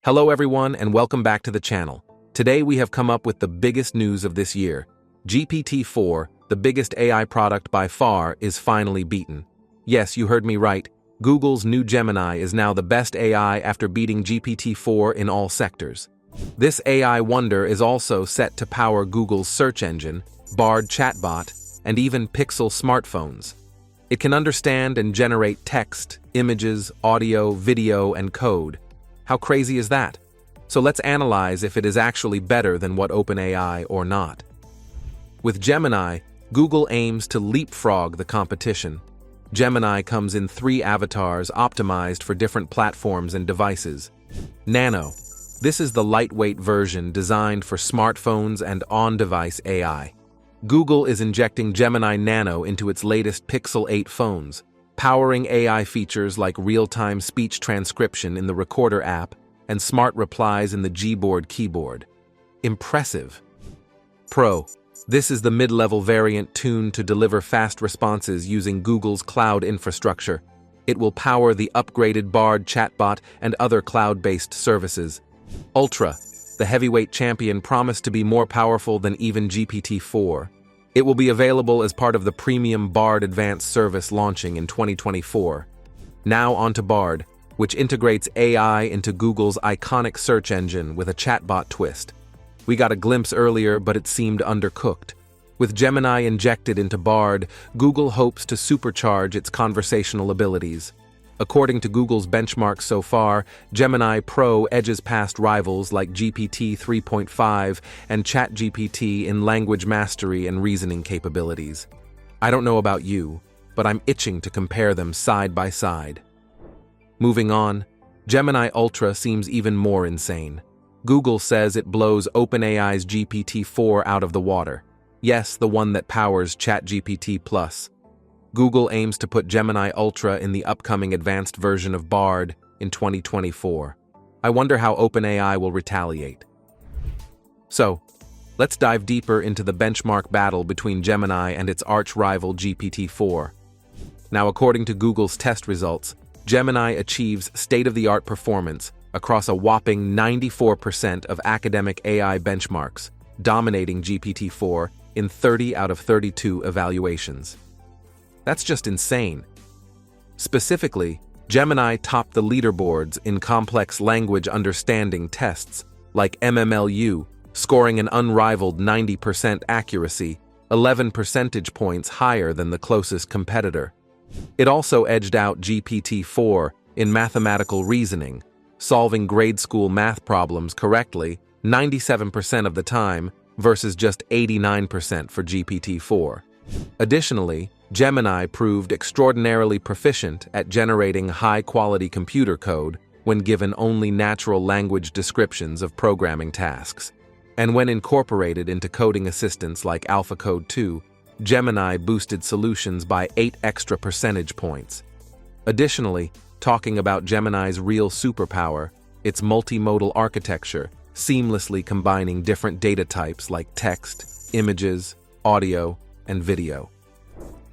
Hello everyone and welcome back to the channel. Today we have come up with the biggest news of this year. GPT-4, the biggest AI product by far, is finally beaten. Yes, you heard me right. Google's new Gemini is now the best AI after beating GPT-4 in all sectors. This AI wonder is also set to power Google's search engine, Bard chatbot, and even Pixel smartphones. It can understand and generate text, images, audio, video, and code. How crazy is that? So let's analyze if it is actually better than what OpenAI or not. With Gemini, Google aims to leapfrog the competition. Gemini comes in 3 avatars optimized for different platforms and devices. Nano. This is the lightweight version designed for smartphones and on-device AI. Google is injecting Gemini Nano into its latest Pixel 8 phones, powering AI features like real-time speech transcription in the Recorder app and smart replies in the Gboard keyboard. Impressive. Pro. This is the mid-level variant tuned to deliver fast responses using Google's cloud infrastructure. It will power the upgraded Bard chatbot and other cloud-based services. Ultra. The heavyweight champion promised to be more powerful than even GPT-4. It will be available as part of the premium Bard Advanced service launching in 2024. Now onto Bard, which integrates AI into Google's iconic search engine with a chatbot twist. We got a glimpse earlier, but it seemed undercooked. With Gemini injected into Bard, Google hopes to supercharge its conversational abilities. According to Google's benchmarks so far, Gemini Pro edges past rivals like GPT 3.5 and ChatGPT in language mastery and reasoning capabilities. I don't know about you, but I'm itching to compare them side by side. Moving on, Gemini Ultra seems even more insane. Google says it blows OpenAI's GPT-4 out of the water. Yes, the one that powers ChatGPT+. Google aims to put Gemini Ultra in the upcoming advanced version of Bard in 2024. I wonder how OpenAI will retaliate. So, let's dive deeper into the benchmark battle between Gemini and its arch-rival GPT-4. Now, according to Google's test results, Gemini achieves state-of-the-art performance across a whopping 94% of academic AI benchmarks, dominating GPT-4 in 30 out of 32 evaluations. That's just insane. Specifically, Gemini topped the leaderboards in complex language understanding tests like MMLU, scoring an unrivaled 90% accuracy, 11 percentage points higher than the closest competitor. It also edged out GPT-4 in mathematical reasoning, solving grade school math problems correctly 97% of the time versus just 89% for GPT-4. Additionally, Gemini proved extraordinarily proficient at generating high-quality computer code when given only natural language descriptions of programming tasks. And when incorporated into coding assistants like AlphaCode 2, Gemini boosted solutions by 8 extra percentage points. Additionally, talking about Gemini's real superpower, its multimodal architecture, seamlessly combining different data types like text, images, audio, and video.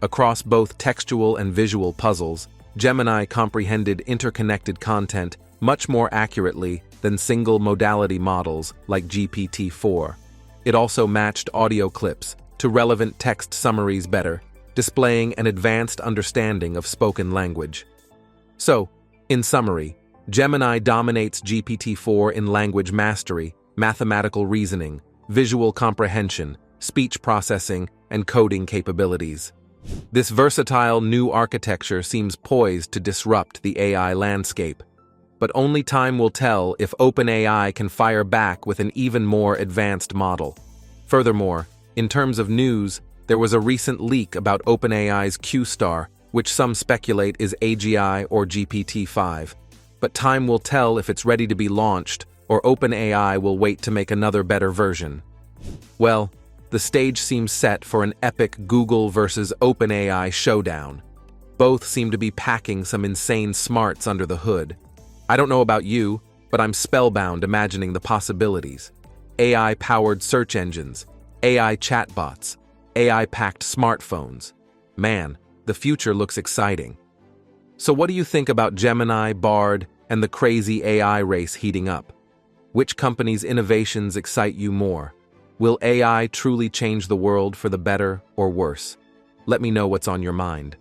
Across both textual and visual puzzles, Gemini comprehended interconnected content much more accurately than single-modality models like GPT-4. It also matched audio clips to relevant text summaries better, displaying an advanced understanding of spoken language. So, in summary, Gemini dominates GPT-4 in language mastery, mathematical reasoning, visual comprehension, speech processing, and coding capabilities. This versatile new architecture seems poised to disrupt the AI landscape. But only time will tell if OpenAI can fire back with an even more advanced model. Furthermore, in terms of news, there was a recent leak about OpenAI's Q-Star, which some speculate is AGI or GPT-5. But time will tell if it's ready to be launched, or OpenAI will wait to make another better version. Well, the stage seems set for an epic Google versus OpenAI showdown. Both seem to be packing some insane smarts under the hood. I don't know about you, but I'm spellbound imagining the possibilities. AI-powered search engines, AI chatbots, AI-packed smartphones. Man, the future looks exciting. So what do you think about Gemini, Bard, and the crazy AI race heating up? Which company's innovations excite you more? Will AI truly change the world for the better or worse? Let me know what's on your mind.